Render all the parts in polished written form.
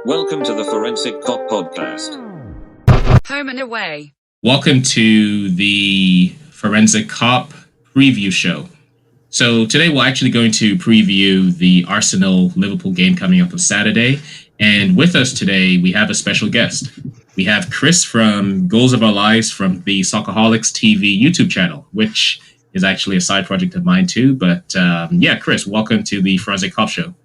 Welcome to the Forensic Cop Podcast. Home and away. Welcome to the Forensic Cop preview show. So today we're actually going to preview the Arsenal-Liverpool game coming up on Saturday. And with us today, we have a special guest. We have Chris from Goals of Our Lives from the SoccerholicsTV YouTube channel, which is actually a side project of mine too. But Chris, welcome to the Forensic Cop show.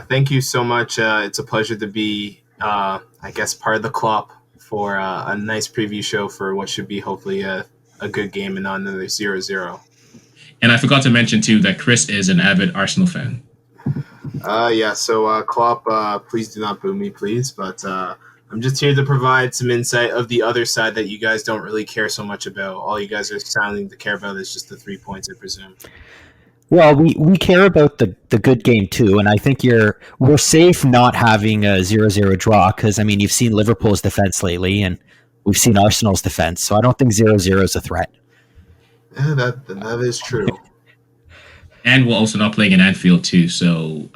Thank you so much. It's a pleasure to be, part of the club for a nice preview show for what should be hopefully a good game and not another 0-0. And I forgot to mention too that Chris is an avid Arsenal fan. So Klopp, please do not boo me, please. But I'm just here to provide some insight of the other side that you guys don't really care so much about. All you guys are sounding to care about is just the 3 points, I presume. Well, we care about the good game too, and I think we're safe not having a 0-0 draw because, I mean, you've seen Liverpool's defense lately, and we've seen Arsenal's defense, so I don't think 0-0 is a threat. Yeah, that is true. And we're also not playing in Anfield too, so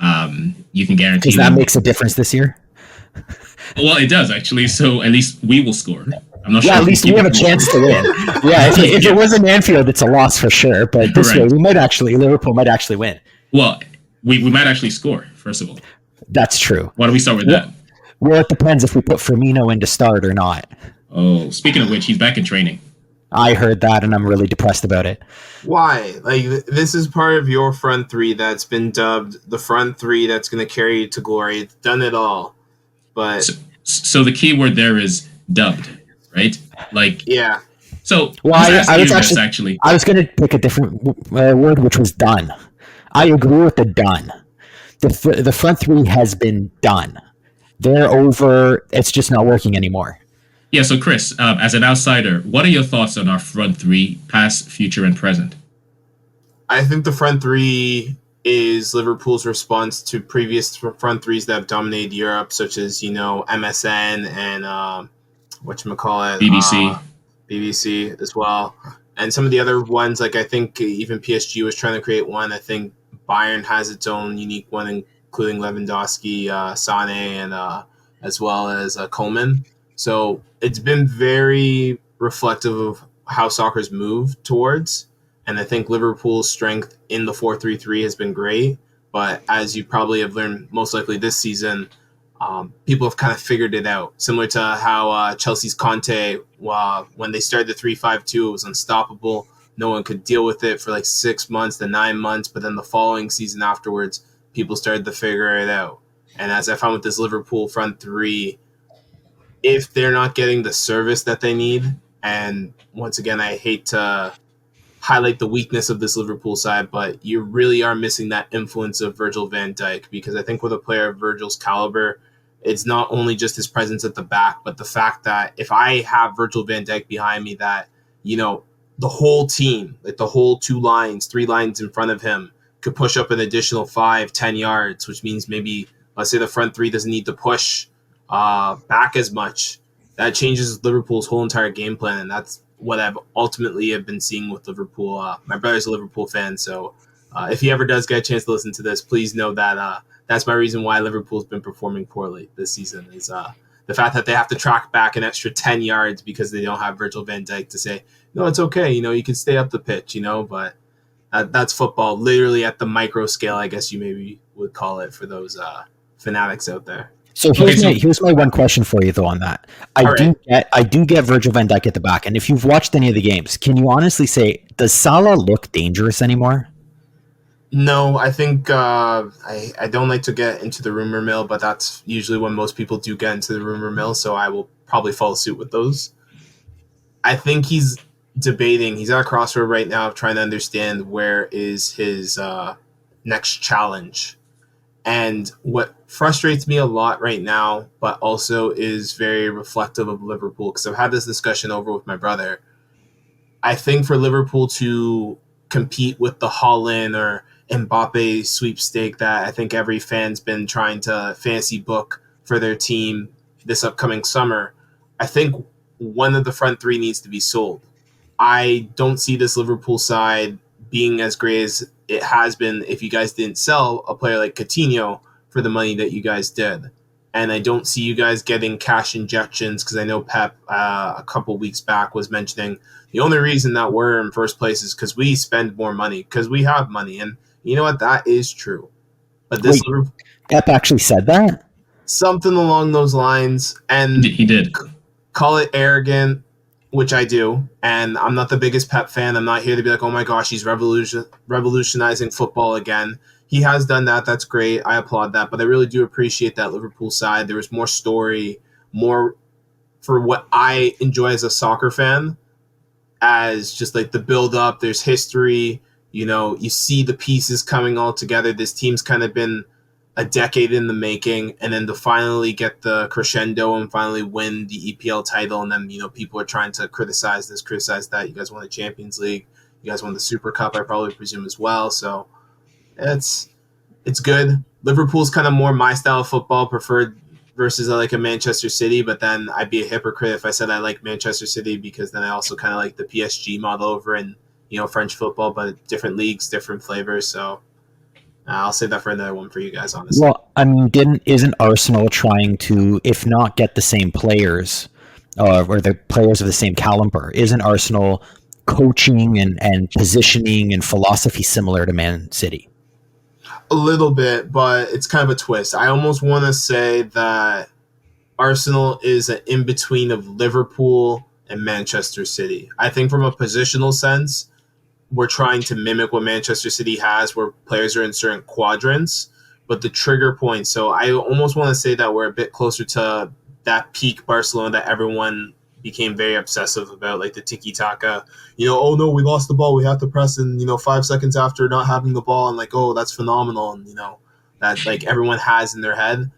you can guarantee that makes a difference this year. Well, it does actually. So at least we will score. I'm not sure. At least we have a chance to win. Yeah, if it was in Anfield, it's a loss for sure. But this way, Liverpool might actually win. Well, we might actually score. First of all, that's true. Why don't we start with that? Well, it depends if we put Firmino in to start or not. Oh, speaking of which, he's back in training. I heard that, and I'm really depressed about it. Why? This is part of your front three that's been dubbed the front three that's going to carry you to glory. It's done it all. But so the key word there is dubbed, right? Yeah. So I was going to pick a different word, which was done. I agree with the done. The front three has been done. They're over. It's just not working anymore. Yeah. So Chris, as an outsider, what are your thoughts on our front three, past, future, and present? I think the front three is Liverpool's response to previous front threes that have dominated Europe, such as, MSN and BBC as well. And some of the other ones, I think even PSG was trying to create one. I think Bayern has its own unique one, including Lewandowski, Sané, and as well as Coleman. So it's been very reflective of how soccer's moved towards. And I think Liverpool's strength in the 4-3-3 has been great. But as you probably have learned most likely this season, people have kind of figured it out. Similar to how Chelsea's Conte, when they started the 3-5-2, it was unstoppable. No one could deal with it for 6 months to 9 months. But then the following season afterwards, people started to figure it out. And as I found with this Liverpool front three, if they're not getting the service that they need, and once again, I hate to highlight the weakness of this Liverpool side, but you really are missing that influence of Virgil van Dijk, because I think with a player of Virgil's caliber, it's not only just his presence at the back, but the fact that if I have Virgil van Dijk behind me, that, the whole team, the whole 3 lines in front of him could push up an additional 5-10 yards, which means maybe, let's say the front three doesn't need to push back as much. That changes Liverpool's whole entire game plan, and that's what I've ultimately have been seeing with Liverpool. My brother's a Liverpool fan, so if he ever does get a chance to listen to this, please know that that's my reason why Liverpool's been performing poorly this season, is the fact that they have to track back an extra 10 yards because they don't have Virgil van Dijk to say, no, it's okay, you can stay up the pitch, but that's football literally at the micro scale, I guess you maybe would call it, for those fanatics out there. So here's my one question for you, though, on that. I do get Virgil van Dijk at the back, and if you've watched any of the games, can you honestly say, does Salah look dangerous anymore? No, I think I don't like to get into the rumor mill, but that's usually when most people do get into the rumor mill, so I will probably follow suit with those. I think he's debating. He's at a crossroad right now of trying to understand where is his next challenge. And what frustrates me a lot right now, but also is very reflective of Liverpool, because I've had this discussion over with my brother. I think for Liverpool to compete with the Haaland or Mbappe sweepstake that I think every fan's been trying to fantasy book for their team this upcoming summer, I think one of the front three needs to be sold. I don't see this Liverpool side being as great as it has been if you guys didn't sell a player like Coutinho for the money that you guys did. and I don't see you guys getting cash injections because I know Pep a couple weeks back was mentioning the only reason that we're in first place is because we spend more money because we have money, and you know what, that is true. But this Wait, Pep actually said that? something along those lines, and He did. call it arrogant, which I do, and I'm not the biggest Pep fan. I'm not here to be like, oh my gosh, he's revolutionizing football again. He has done that. That's great. I applaud that. But I really do appreciate that Liverpool side. There was more story, more for what I enjoy as a soccer fan, as just like the build up. There's history. You know, you see the pieces coming all together. This team's kind of been a decade in the making, and then to finally get the crescendo and finally win the EPL title, and then, you know, people are trying to criticize this, criticize that. You guys won the Champions League. You guys won the Super Cup, I probably presume, as well. So it's good. Liverpool's kind of more my style of football, preferred versus I like a Manchester City, but then I'd be a hypocrite if I said I like Manchester City because then I also kind of like the PSG model over in, you know, French football, but different leagues, different flavors. So I'll save that for another one for you guys, honestly. Well, I mean, isn't Arsenal trying to, if not get the same players, or the players of the same caliber? Isn't Arsenal coaching and positioning and philosophy similar to Man City? A little bit, but it's kind of a twist. I almost want to say that Arsenal is an in-between of Liverpool and Manchester City. I think from a positional sense, we're trying to mimic what Manchester City has, where players are in certain quadrants, but the trigger point. So I almost want to say that we're a bit closer to that peak Barcelona that everyone became very obsessive about, like the tiki-taka. You know, oh no, we lost the ball, we have to press in, you know, 5 seconds after not having the ball, and like, oh, that's phenomenal, and you know, that like everyone has in their head.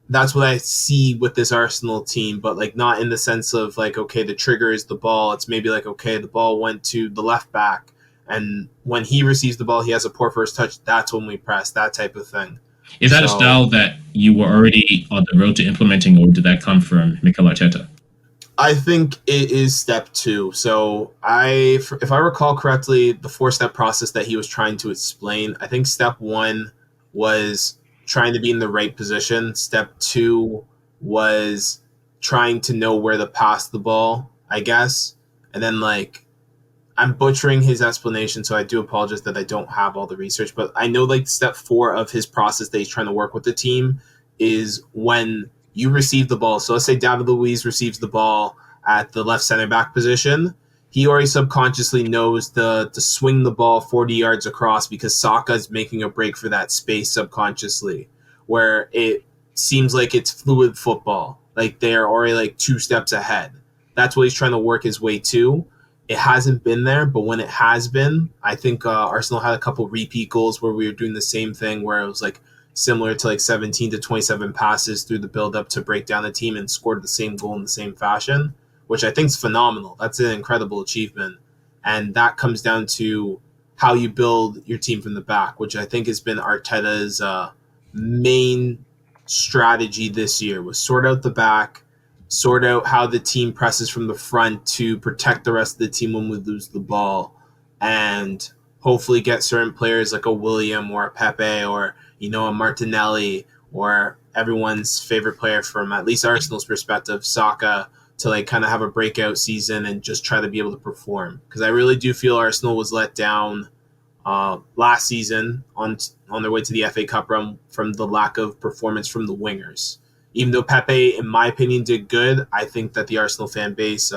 That's what I see with this Arsenal team, but like not in the sense of like, okay, the trigger is the ball. It's maybe like, okay, the ball went to the left back, and when he receives the ball, he has a poor first touch. That's when we press, that type of thing. Is that a style that you were already on the road to implementing, or did that come from Mikel Arteta? I think it is step 2. So if I recall correctly, the 4-step process that he was trying to explain, I think step 1 was trying to be in the right position. Step 2 was trying to know where to pass the ball, I guess. And then like, I'm butchering his explanation, so I do apologize that I don't have all the research, but I know like step 4 of his process that he's trying to work with the team is when you receive the ball. So let's say David Luiz receives the ball at the left center back position. He already subconsciously knows to swing the ball 40 yards across because Saka is making a break for that space subconsciously, where it seems like it's fluid football. Like they're already like 2 steps ahead. That's what he's trying to work his way to. It hasn't been there, but when it has been, I think Arsenal had a couple repeat goals where we were doing the same thing, where it was like similar to like 17 to 27 passes through the build-up to break down the team and scored the same goal in the same fashion, which I think is phenomenal. That's an incredible achievement. And that comes down to how you build your team from the back, which I think has been Arteta's main strategy this year, was sort out the back, sort out how the team presses from the front to protect the rest of the team when we lose the ball, and hopefully get certain players like a William or a Pepe or, you know, a Martinelli or everyone's favorite player from at least Arsenal's perspective, Saka, to like kind of have a breakout season and just try to be able to perform. Because I really do feel Arsenal was let down last season on their way to the FA Cup run from the lack of performance from the wingers. Even though Pepe, in my opinion, did good, I think that the Arsenal fan base,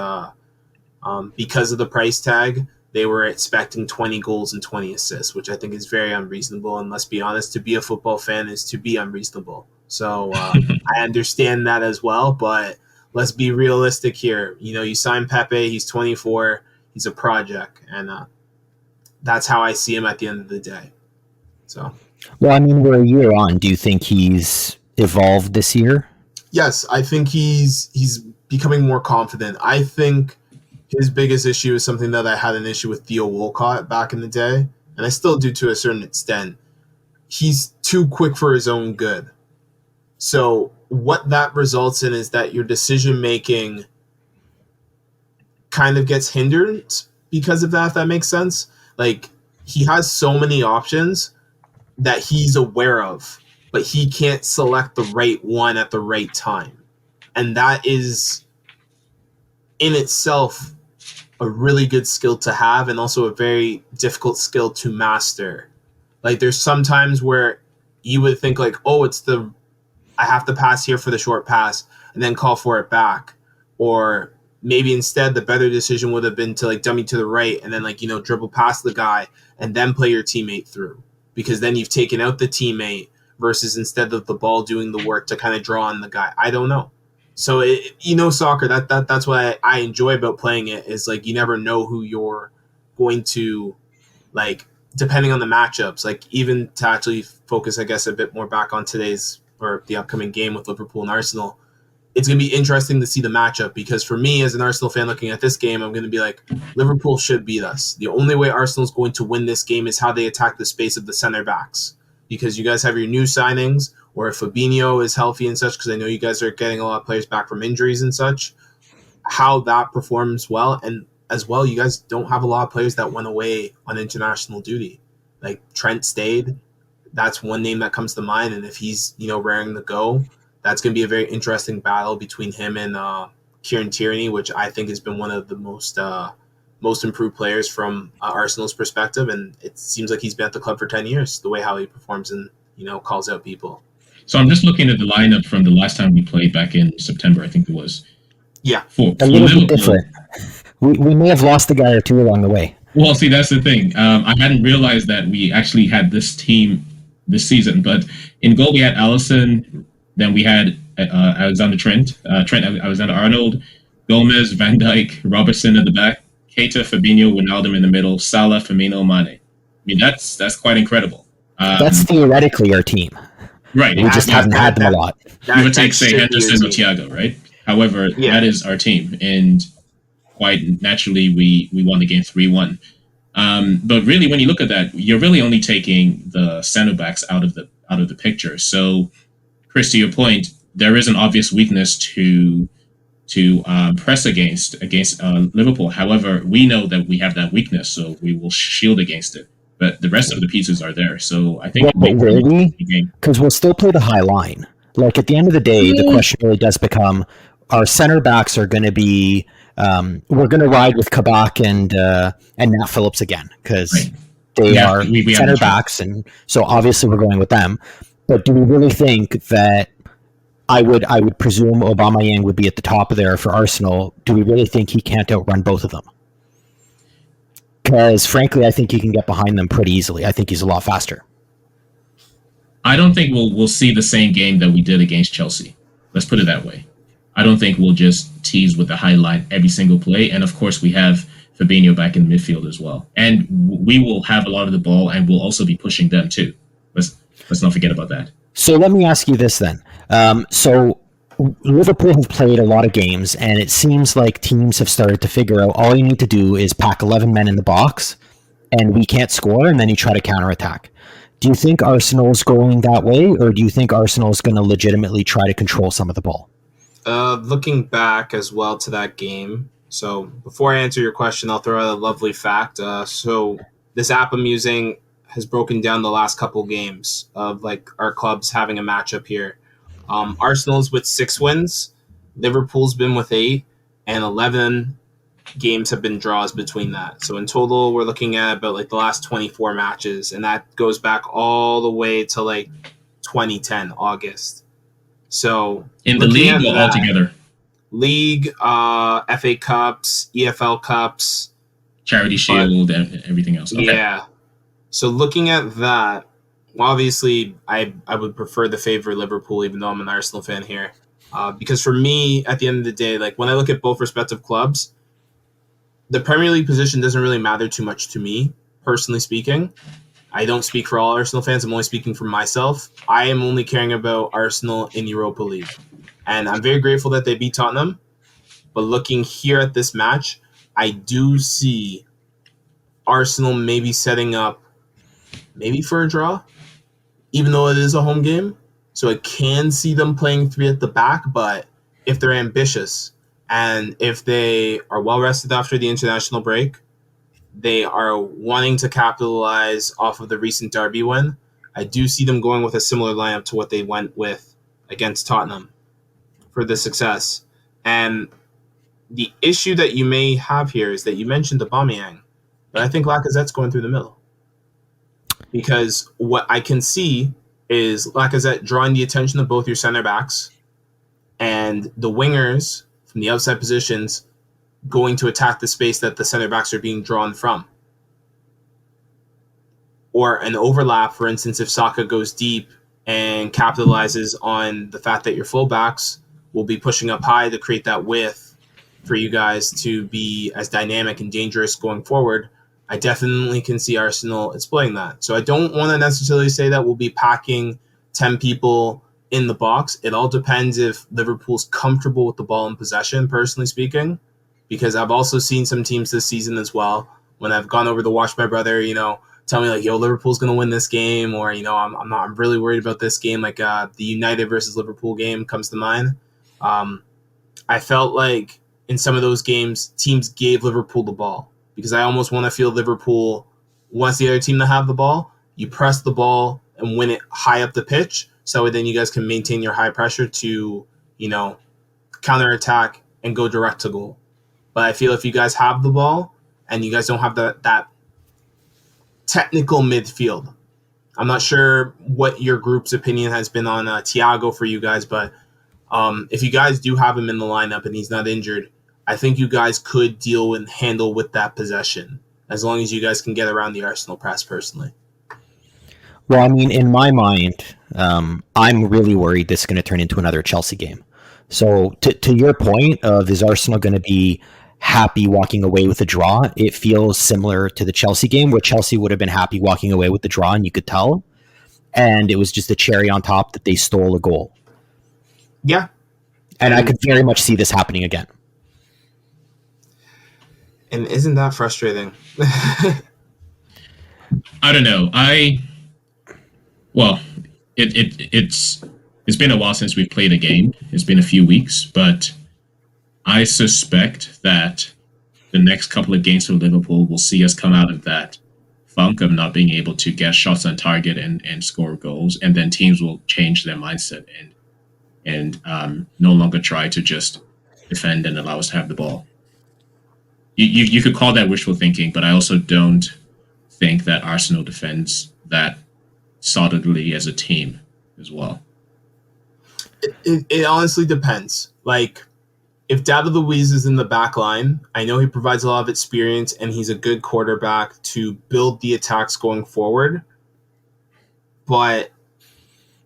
because of the price tag, they were expecting 20 goals and 20 assists, which I think is very unreasonable. And let's be honest, to be a football fan is to be unreasonable. So I understand that as well, but let's be realistic here. You know, you sign Pepe, he's 24, he's a project, and that's how I see him at the end of the day. So, well, I mean, we're a year on. Do you think he's evolved this year? Yes, I think he's becoming more confident. I think his biggest issue is something that I had an issue with Theo Walcott back in the day, and I still do to a certain extent. He's too quick for his own good. So what that results in is that your decision making kind of gets hindered because of that, if that makes sense. Like, he has so many options that he's aware of, but he can't select the right one at the right time. And that is in itself a really good skill to have, and also a very difficult skill to master. Like, there's some times where you would think like, oh, I have to pass here for the short pass and then call for it back. Or maybe instead the better decision would have been to like dummy to the right and then like, dribble past the guy and then play your teammate through, because then you've taken out the teammate versus instead of the ball doing the work to kind of draw on the guy. I don't know. So soccer, that's what I enjoy about playing it, is like you never know who you're going to, like, depending on the matchups. Like, even to actually focus, I guess, a bit more back on today's or the upcoming game with Liverpool and Arsenal, it's going to be interesting to see the matchup, because for me as an Arsenal fan looking at this game, I'm going to be like, Liverpool should beat us. The only way Arsenal's going to win this game is how they attack the space of the center backs, because you guys have your new signings, or if Fabinho is healthy and such, because I know you guys are getting a lot of players back from injuries and such, how that performs well. And as well, you guys don't have a lot of players that went away on international duty. Like Trent stayed. That's one name that comes to mind. And if he's, raring to go, that's going to be a very interesting battle between him and Kieran Tierney, which I think has been one of the most improved players from Arsenal's perspective. And it seems like he's been at the club for 10 years, the way how he performs and, calls out people. So I'm just looking at the lineup from the last time we played back in September, I think it was. Yeah. For a little Liverpool. bit different. We may have lost a guy or two along the way. Well, see, that's the thing. I hadn't realized that we actually had this team this season. But in goal, we had Alisson. Then we had Alexander Alexander-Arnold, Gomez, Van Dijk, Robertson at the back, Keita, Fabinho, Wijnaldum in the middle, Salah, Firmino, Mane. I mean, that's quite incredible. That's theoretically our team. Right. We just haven't had them a lot. You would take, say, Henderson or Thiago, right? However, that is our team. And quite naturally, we won the game 3-1. But really, when you look at that, you're really only taking the center backs out of the picture. So, Chris, to your point, there is an obvious weakness to press against Liverpool. However, we know that we have that weakness, so we will shield against it. But the rest of the pieces are there. So I think because we'll still play the high line. Like at the end of the day, the question really does become: our center backs are going to be. We're going to ride with Kabak and Nat Phillips again, because they are center backs, and so obviously we're going with them. But do we really think that I would presume Aubameyang would be at the top of there for Arsenal? Do we really think he can't outrun both of them? Because frankly, I think he can get behind them pretty easily. I think he's a lot faster. I don't think we'll see the same game that we did against Chelsea. Let's put it that way. I don't think we'll just tease with the high line every single play. And of course, we have Fabinho back in midfield as well. And we will have a lot of the ball, and we'll also be pushing them too. Let's not forget about that. So let me ask you this then. So Liverpool have played a lot of games, and it seems like teams have started to figure out all you need to do is pack 11 men in the box, and we can't score, and then you try to counterattack. Do you think Arsenal's going that way, or do you think Arsenal's going to legitimately try to control some of the ball? Looking back as well to that game, so before I answer your question, I'll throw out a lovely fact. So this app I'm using has broken down the last couple games of like our clubs having a matchup here. Arsenal's with 6 wins, Liverpool's been with 8, and 11 games have been draws between that. So in total, we're looking at about like the last 24 matches, and that goes back all the way to like 2010 August. So in the league or altogether? League, FA Cups, EFL Cups, Charity Shield, and everything else. Okay. Yeah. So looking at that, obviously I would prefer the favor Liverpool, even though I'm an Arsenal fan here. Because for me, at the end of the day, like when I look at both respective clubs, the Premier League position doesn't really matter too much to me, personally speaking. I don't speak for all Arsenal fans. I'm only speaking for myself. I am only caring about Arsenal in Europa League. And I'm very grateful that they beat Tottenham. But looking here at this match, I do see Arsenal maybe setting up maybe for a draw, even though it is a home game. So I can see them playing 3 at the back, but if they're ambitious and if they are well rested after the international break, they are wanting to capitalize off of the recent derby win, I do see them going with a similar lineup to what they went with against Tottenham for the success. And the issue that you may have here is that you mentioned Aubameyang, but I think Lacazette's going through the middle. Because what I can see is Lacazette drawing the attention of both your center backs and the wingers from the outside positions going to attack the space that the center backs are being drawn from. Or an overlap, for instance, if Saka goes deep and capitalizes on the fact that your fullbacks will be pushing up high to create that width for you guys to be as dynamic and dangerous going forward. I definitely can see Arsenal exploiting that. So I don't want to necessarily say that we'll be packing 10 people in the box. It all depends if Liverpool's comfortable with the ball in possession, personally speaking, because I've also seen some teams this season as well, when I've gone over to watch my brother, tell me like, yo, Liverpool's going to win this game, or, I'm really worried about this game. Like the United versus Liverpool game comes to mind. I felt like in some of those games, teams gave Liverpool the ball, because I almost want to feel Liverpool wants the other team to have the ball. You press the ball and win it high up the pitch, so then you guys can maintain your high pressure to, counterattack and go direct to goal. But I feel if you guys have the ball and you guys don't have that technical midfield, I'm not sure what your group's opinion has been on Thiago for you guys, but if you guys do have him in the lineup and he's not injured, I think you guys could deal and handle with that possession, as long as you guys can get around the Arsenal press, personally. Well, I mean, in my mind, I'm really worried this is going to turn into another Chelsea game. So to your point of, is Arsenal going to be happy walking away with a draw? It feels similar to the Chelsea game, where Chelsea would have been happy walking away with the draw, and you could tell. And it was just a cherry on top that they stole a goal. Yeah. And I could very much see this happening again. And isn't that frustrating? I don't know. It's been a while since we've played a game. It's been a few weeks, but I suspect that the next couple of games for Liverpool will see us come out of that funk of not being able to get shots on target and score goals, and then teams will change their mindset and no longer try to just defend and allow us to have the ball. You could call that wishful thinking, but I also don't think that Arsenal defends that solidly as a team as well. It honestly depends. Like, if David Luiz is in the back line, I know he provides a lot of experience and he's a good quarterback to build the attacks going forward. But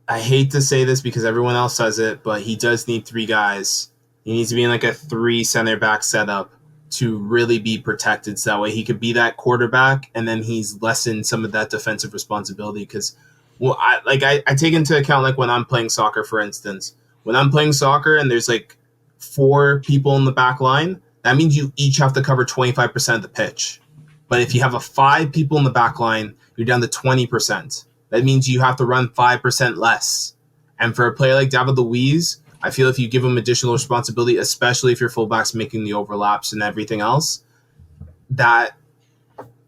I hate to say this because everyone else says it, but he does need three guys. He needs to be in like a 3 center back setup to really be protected, so that way he could be that quarterback and then he's lessened some of that defensive responsibility. Because I take into account, like, when I'm playing soccer, for instance, when I'm playing soccer and there's like 4 people in the back line, that means you each have to cover 25% of the pitch. But if you have 5 people in the back line, you're down to 20%. That means you have to run 5% less. And for a player like David Luiz, I feel if you give him additional responsibility, especially if your fullback's making the overlaps and everything else, that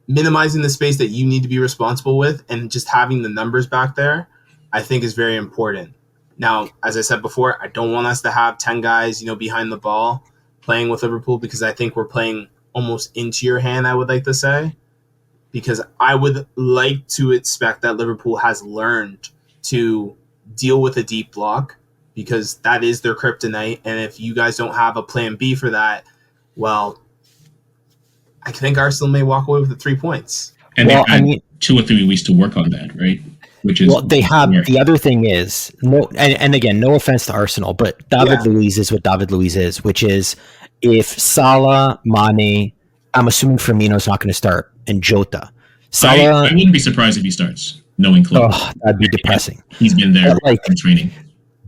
minimizing the space that you need to be responsible with and just having the numbers back there, I think is very important. Now, as I said before, I don't want us to have 10 guys, behind the ball playing with Liverpool, because I think we're playing almost into your hand, I would like to say, because I would like to expect that Liverpool has learned to deal with a deep block, because that is their kryptonite. And if you guys don't have a plan B for that, well, I think Arsenal may walk away with the 3 points. And they've had 2 or 3 weeks to work on that, right? Which is, well, they have. The other thing is, and again, no offense to Arsenal, but David Luiz is what David Luiz is, which is, if Salah, Mane, I'm assuming Firmino's not going to start, and Jota. Salah, I wouldn't be surprised if he starts, knowing Klopp. Oh, that'd be depressing. He's been there in training.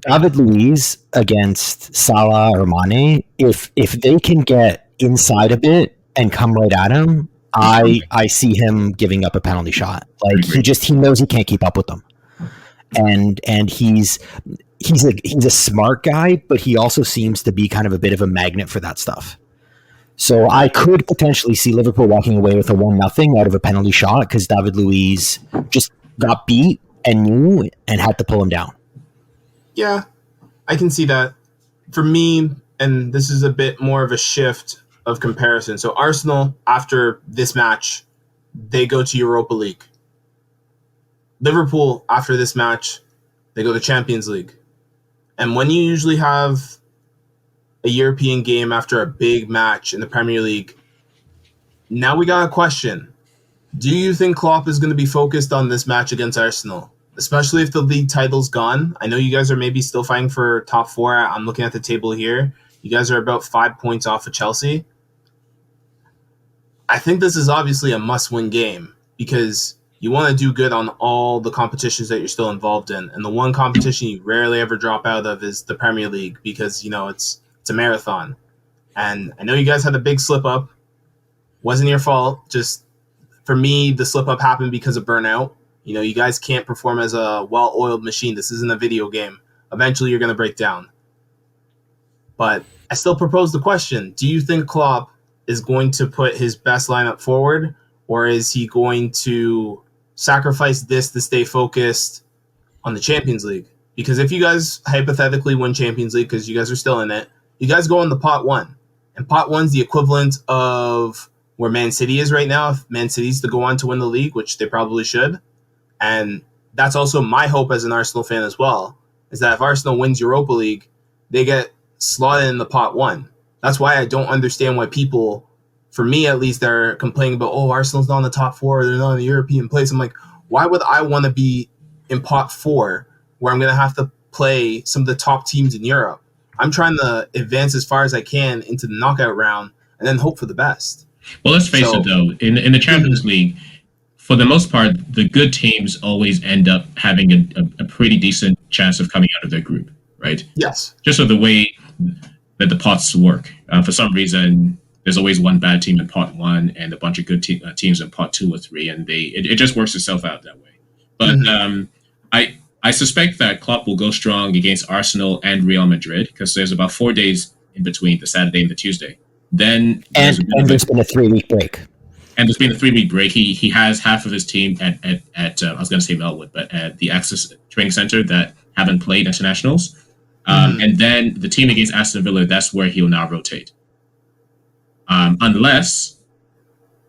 David Luiz against Salah or Mane, if they can get inside a bit and come right at him, I see him giving up a penalty shot. Like, he knows he can't keep up with them, and he's a smart guy, but he also seems to be kind of a bit of a magnet for that stuff. So I could potentially see Liverpool walking away with a 1-0 out of a penalty shot, because David Luiz just got beat and knew and had to pull him down. Yeah, I can see that. For me, and this is a bit more of a shift of comparison. So Arsenal, after this match, they go to Europa League. Liverpool, after this match, they go to Champions League. And when you usually have a European game after a big match in the Premier League, now we got a question. Do you think Klopp is going to be focused on this match against Arsenal? Especially if the league title's gone. I know you guys are maybe still fighting for top 4. I'm looking at the table here. You guys are about 5 points off of Chelsea. I think this is obviously a must-win game because you want to do good on all the competitions that you're still involved in. And the one competition you rarely ever drop out of is the Premier League because, it's a marathon. And I know you guys had a big slip-up. Wasn't your fault. Just, for me, the slip-up happened because of burnout. You guys can't perform as a well-oiled machine. This isn't a video game. Eventually, you're going to break down. But I still propose the question. Do you think Klopp is going to put his best lineup forward, or is he going to sacrifice this to stay focused on the Champions League? Because if you guys hypothetically win Champions League, because you guys are still in it, you guys go on the pot 1. And pot 1's the equivalent of where Man City is right now. If Man City's to go on to win the league, which they probably should. And that's also my hope as an Arsenal fan as well, is that if Arsenal wins Europa League, they get slotted in the pot 1. That's why I don't understand why people, for me at least, they're complaining about, Arsenal's not in the top 4, they're not in the European place. I'm like, why would I want to be in pot 4 where I'm going to have to play some of the top teams in Europe? I'm trying to advance as far as I can into the knockout round and then hope for the best. Well, let's face it, though. In the Champions League, for the most part, the good teams always end up having a pretty decent chance of coming out of their group, right? Yes. Just with the way that the pots work. For some reason, there's always one bad team in pot 1 and a bunch of good teams in pot 2 or 3, and it just works itself out that way. But I suspect that Klopp will go strong against Arsenal and Real Madrid because there's about 4 days in between the Saturday and the Tuesday. Then there's been a 3-week break. And there's been a 3-week break. He has half of his team at I was going to say Melwood, but at the Access Training Center that haven't played internationals. And then the team against Aston Villa, that's where he'll now rotate. Unless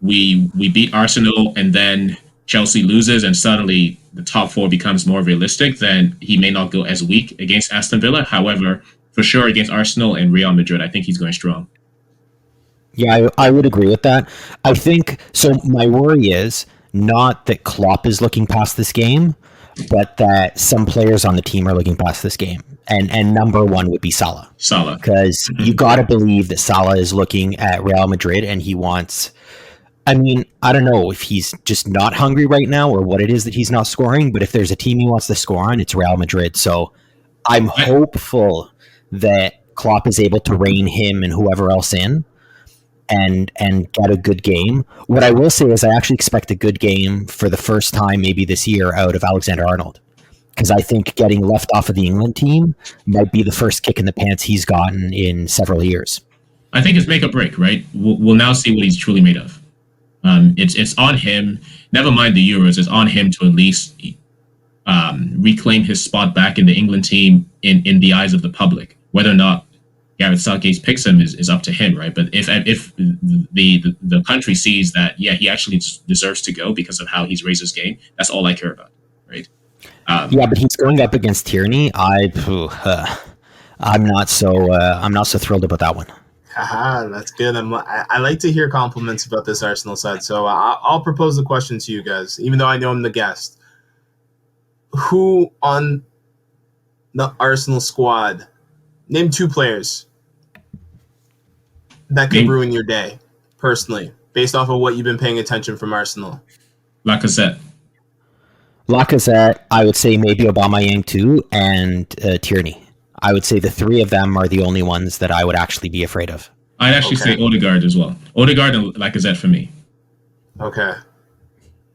we beat Arsenal and then Chelsea loses and suddenly the top 4 becomes more realistic, then he may not go as weak against Aston Villa. However, for sure against Arsenal and Real Madrid, I think he's going strong. Yeah, I would agree with that. I think, so my worry is not that Klopp is looking past this game, but that some players on the team are looking past this game. And number 1 would be Salah. Because you got to believe that Salah is looking at Real Madrid and he wants... I mean, I don't know if he's just not hungry right now or what it is that he's not scoring, but if there's a team he wants to score on, it's Real Madrid. So I'm hopeful that Klopp is able to rein him and whoever else in and get a good game. What I will say is I actually expect a good game for the first time maybe this year out of Alexander-Arnold, because I think getting left off of the England team might be the first kick in the pants he's gotten in several years. I think it's make or break, right? We'll now see what he's truly made of. It's on him. Never mind the Euros. It's on him to at least reclaim his spot back in the England team in the eyes of the public. Whether or not Gareth Southgate picks him is up to him, right? But if the country sees that, yeah, he actually deserves to go because of how he's raised his game, that's all I care about, right? Yeah, but he's going up against Tierney. I'm not so thrilled about that one. Haha, that's good. I like to hear compliments about this Arsenal side, so I'll propose the question to you guys, even though I know I'm the guest. Who on the Arsenal squad, name 2 players that could ruin your day, personally, based off of what you've been paying attention from Arsenal? Lacazette, I would say maybe Aubameyang too, and Tierney. I would say the 3 of them are the only ones that I would actually be afraid of. I'd actually say Odegaard as well. Odegaard and Lacazette for me. Okay.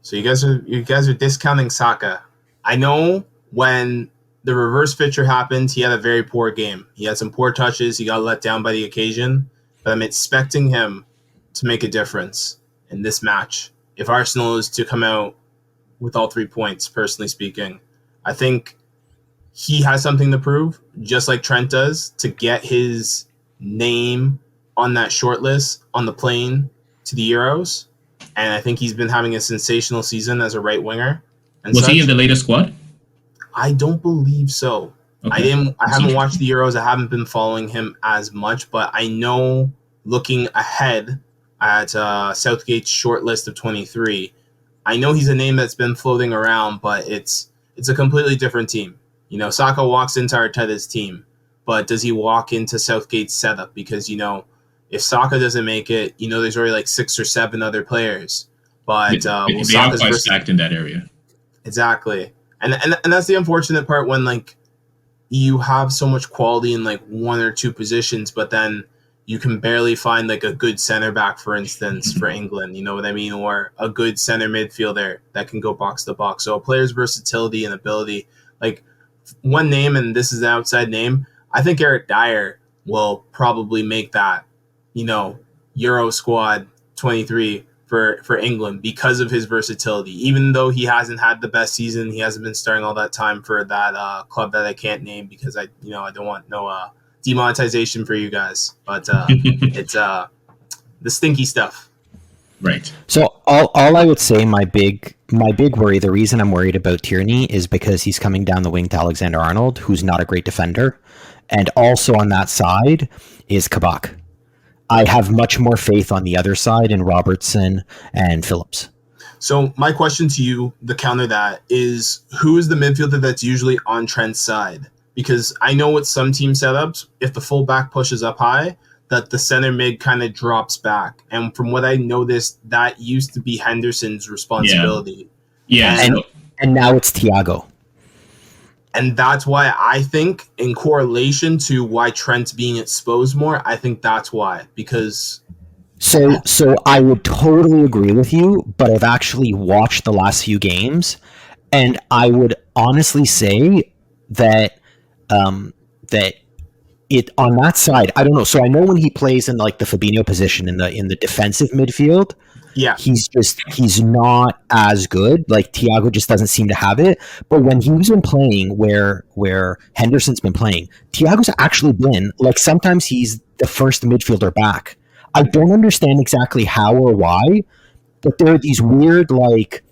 So you guys are discounting Saka. I know when the reverse fixture happened, he had a very poor game. He had some poor touches. He got let down by the occasion. But I'm expecting him to make a difference in this match if Arsenal is to come out with all 3 points, personally speaking. I think he has something to prove, just like Trent does, to get his name on that short list on the plane to the Euros. And I think he's been having a sensational season as a right winger. And Was he in the latest squad? I don't believe so. Okay. I haven't watched the Euros. I haven't been following him as much, but I know looking ahead at Southgate's short list of 23, I know he's a name that's been floating around, but it's a completely different team. You know, Saka walks into Arteta's team, but does he walk into Southgate's setup? Because, you know, if Saka doesn't make it, you know, there's already like 6 or 7 other players. But they are quite stacked in that area. Exactly. And that's the unfortunate part when, like, you have so much quality in, like, 1 or 2 positions, but then you can barely find, like, a good center back, for instance, for England, you know what I mean? Or a good center midfielder that can go box to box. So a player's versatility and ability, like, one name, and this is an outside name, I think Eric Dyer will probably make that, you know, Euro squad 23 for England because of his versatility. Even though he hasn't had the best season, he hasn't been starting all that time for that club that I can't name because I don't want no demonetization for you guys. But it's the stinky stuff. Right. So all I would say, my big worry, the reason I'm worried about Tierney is because he's coming down the wing to Alexander-Arnold, who's not a great defender. And also on that side is Kabak. I have much more faith on the other side in Robertson and Phillips. So my question to you, the counter that, is who is the midfielder that's usually on Trent's side? Because I know with some team setups, if the fullback pushes up high, that the center mid kind of drops back. And from what I noticed, that used to be Henderson's responsibility. Yeah. And now it's Thiago. And that's why I think, in correlation to why Trent's being exposed more, I think that's why. Because So I would totally agree with you, but I've actually watched the last few games, and I would honestly say that that it on that side, I don't know. So I know when he plays in like the Fabinho position in the defensive midfield, yeah, he's not as good. Like Thiago just doesn't seem to have it. But when he's been playing where Henderson's been playing, Thiago's actually been like, sometimes he's the first midfielder back. I don't understand exactly how or why, but there are these weird like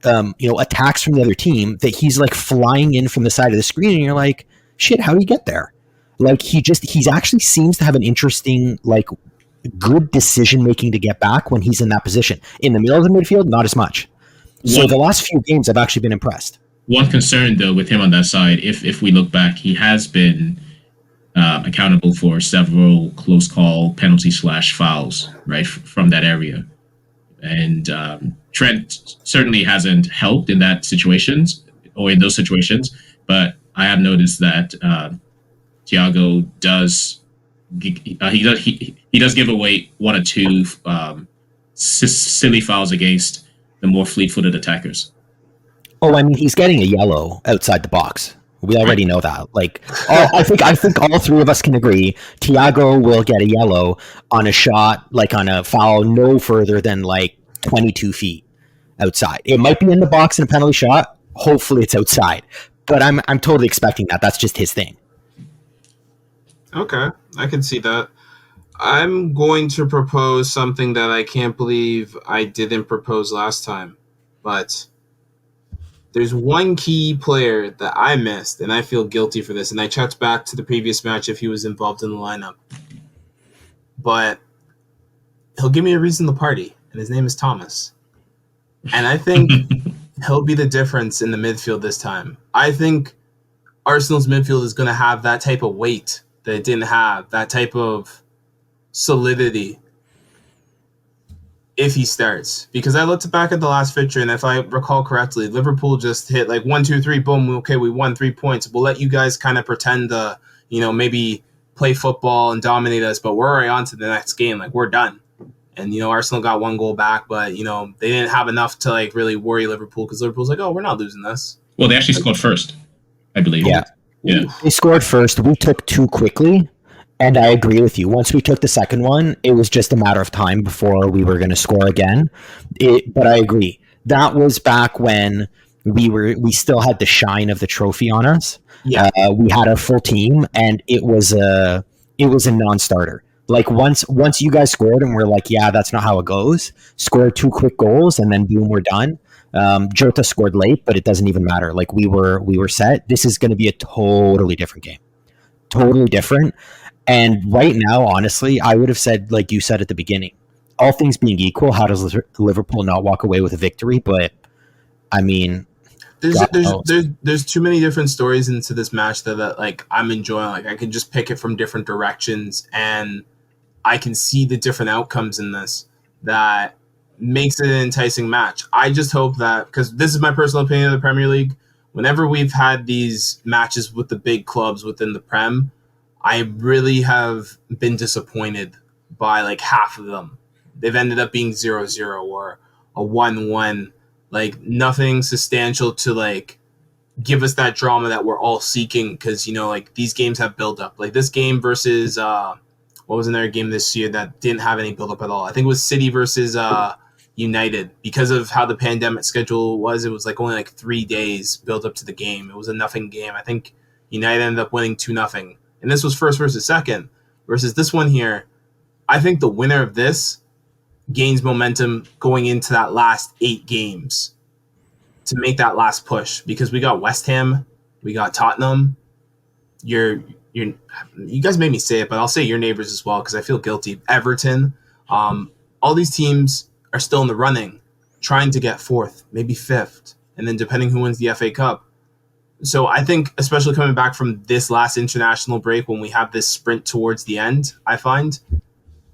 attacks from the other team that he's like flying in from the side of the screen, and you're like, shit, how do you get there? Like he's actually seems to have an interesting, like, good decision making to get back when he's in that position. In the middle of the midfield, not as much. So the last few games, I've actually been impressed. One concern, though, with him on that side, if we look back, he has been accountable for several close call penalty/fouls, right, from that area. And Trent certainly hasn't helped in those situations, but I have noticed that Thiago does he does give away 1 or 2 silly fouls against the more fleet-footed attackers. Oh, I mean, he's getting a yellow outside the box. We already know that. Like, I think all 3 of us can agree Thiago will get a yellow on a shot, like on a foul no further than like 22 feet outside. It might be in the box in a penalty shot. Hopefully it's outside. But I'm totally expecting that. That's just his thing. Okay, I can see that. I'm going to propose something that I can't believe I didn't propose last time. But there's one key player that I missed, and I feel guilty for this. And I checked back to the previous match if he was involved in the lineup. But he'll give me a reason to party, and his name is Thomas. And I think he'll be the difference in the midfield this time. I think Arsenal's midfield is going to have that type of weight that it didn't have, that type of solidity if he starts. Because I looked back at the last fixture, and if I recall correctly, Liverpool just hit like 1, 2, 3, boom, okay, we won 3 points. We'll let you guys kind of pretend to, maybe play football and dominate us, but we're already on to the next game. Like, we're done. And, Arsenal got 1 goal back, but, they didn't have enough to, like, really worry Liverpool, because Liverpool's like, oh, we're not losing this. Well, they actually scored first, I believe. Yeah. Yeah. They scored first. We took 2 quickly, and I agree with you. Once we took the second one, it was just a matter of time before we were going to score again. But I agree. That was back when we still had the shine of the trophy on us. Yeah. We had a full team, and it was a non-starter. Like once you guys scored, and we're like, yeah, that's not how it goes. Scored 2 quick goals, and then boom, we're done. Jota scored late, but it doesn't even matter. Like we were set. This is going to be a totally different game, totally different. And right now, honestly, I would have said, like you said at the beginning, all things being equal, how does Liverpool not walk away with a victory? But I mean, there's too many different stories into this match that like I'm enjoying. Like I can just pick it from different directions, and I can see the different outcomes in this that makes it an enticing match. I just hope that, because this is my personal opinion of the Premier League, whenever we've had these matches with the big clubs within the Prem, I really have been disappointed by like half of them. They've ended up being 0-0 or a 1-1, like nothing substantial to like give us that drama that we're all seeking, because, you know, like these games have build up. Like this game versus what was another game this year that didn't have any build up at all? I think it was City versus United. Because of how the pandemic schedule was, it was like only like 3 days build up to the game. It was a nothing game. I think United ended up winning 2-0. And this was first versus second. Versus this one here, I think the winner of this gains momentum going into that last 8 games to make that last push, because we got West Ham, we got Tottenham. You guys made me say it, but I'll say your neighbors as well because I feel guilty. Everton, all these teams are still in the running, trying to get 4th, maybe 5th, and then depending who wins the FA Cup. So I think, especially coming back from this last international break, when we have this sprint towards the end, I find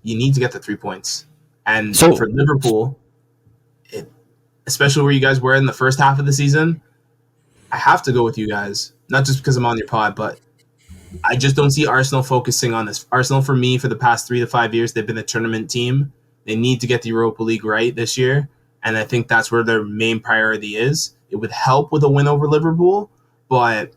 you need to get the 3 points. And so, for Liverpool, especially where you guys were in the first half of the season, I have to go with you guys. Not just because I'm on your pod, but I just don't see Arsenal focusing on this. Arsenal, for me, for the past 3 to 5 years, they've been a tournament team. They need to get the Europa League right this year, and I think that's where their main priority is. It would help with a win over Liverpool, but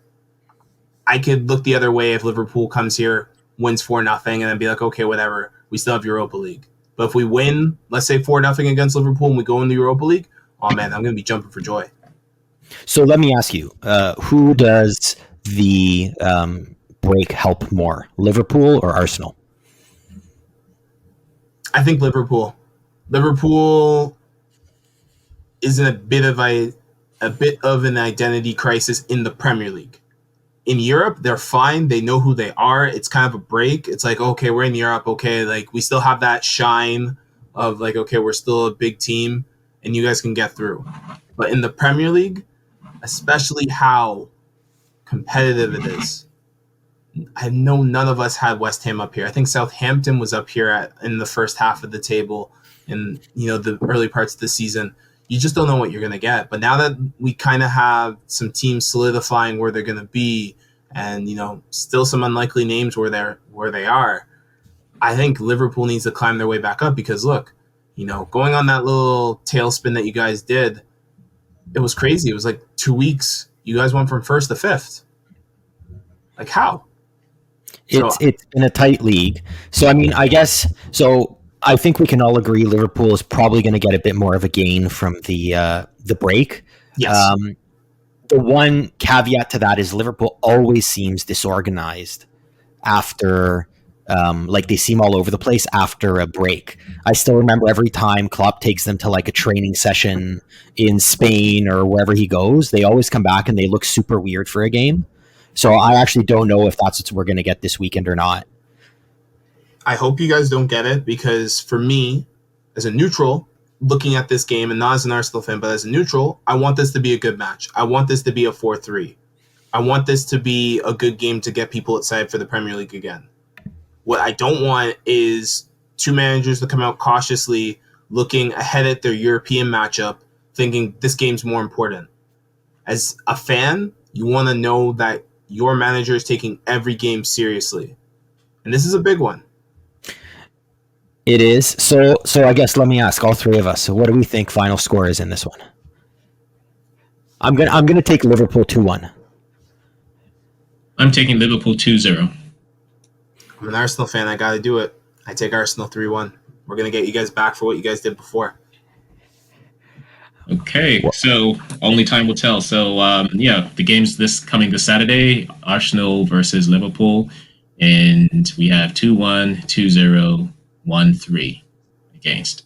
I could look the other way if Liverpool comes here, wins 4-0, and then be like, okay, whatever, we still have Europa League. But if we win, let's say 4-0 against Liverpool, and we go in the Europa League, oh man, I'm going to be jumping for joy. So let me ask you, who does the break help more, Liverpool or Arsenal? I think Liverpool. Liverpool is in a bit of an identity crisis in the Premier League. In Europe, they're fine. They know who they are. It's kind of a break. It's like, okay, we're in Europe. Okay, like we still have that shine of like, okay, we're still a big team, and you guys can get through. But in the Premier League, especially how competitive it is, I know none of us had West Ham up here. I think Southampton was up here in the first half of the table in, you know, the early parts of the season. You just don't know what you're going to get. But now that we kind of have some teams solidifying where they're going to be, and, you know, still some unlikely names where they are, I think Liverpool needs to climb their way back up, because look, you know, going on that little tailspin that you guys did, it was crazy. It was like 2 weeks. You guys went from 1st to 5th. Like how? It's in a tight league. So, I mean, I guess, so I think we can all agree Liverpool is probably going to get a bit more of a gain from the break. Yes. The one caveat to that is Liverpool always seems disorganized after, like they seem all over the place after a break. I still remember every time Klopp takes them to like a training session in Spain or wherever he goes, they always come back and they look super weird for a game. So I actually don't know if that's what we're going to get this weekend or not. I hope you guys don't get it, because for me, as a neutral, looking at this game, and not as an Arsenal fan, but as a neutral, I want this to be a good match. I want this to be a 4-3. I want this to be a good game to get people excited for the Premier League again. What I don't want is two managers to come out cautiously, looking ahead at their European matchup, thinking this game's more important. As a fan, you want to know that your manager is taking every game seriously. And this is a big one. It is. So I guess let me ask all three of us. So what do we think final score is in this one? I'm gonna take Liverpool 2-1. I'm taking Liverpool 2-0. I'm an Arsenal fan. I got to do it. I take Arsenal 3-1. We're going to get you guys back for what you guys did before. Okay, so only time will tell. So the game's coming this Saturday, Arsenal versus Liverpool, and we have 2-1, 2-0, 1-3 against.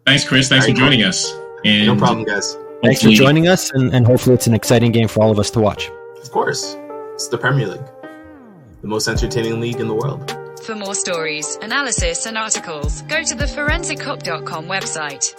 Thanks, Chris. Thanks for joining us. And no problem, guys. Thanks for joining us, and hopefully it's an exciting game for all of us to watch. Of course. It's the Premier League, the most entertaining league in the world. For more stories, analysis, and articles, go to the ForensicCop.com website.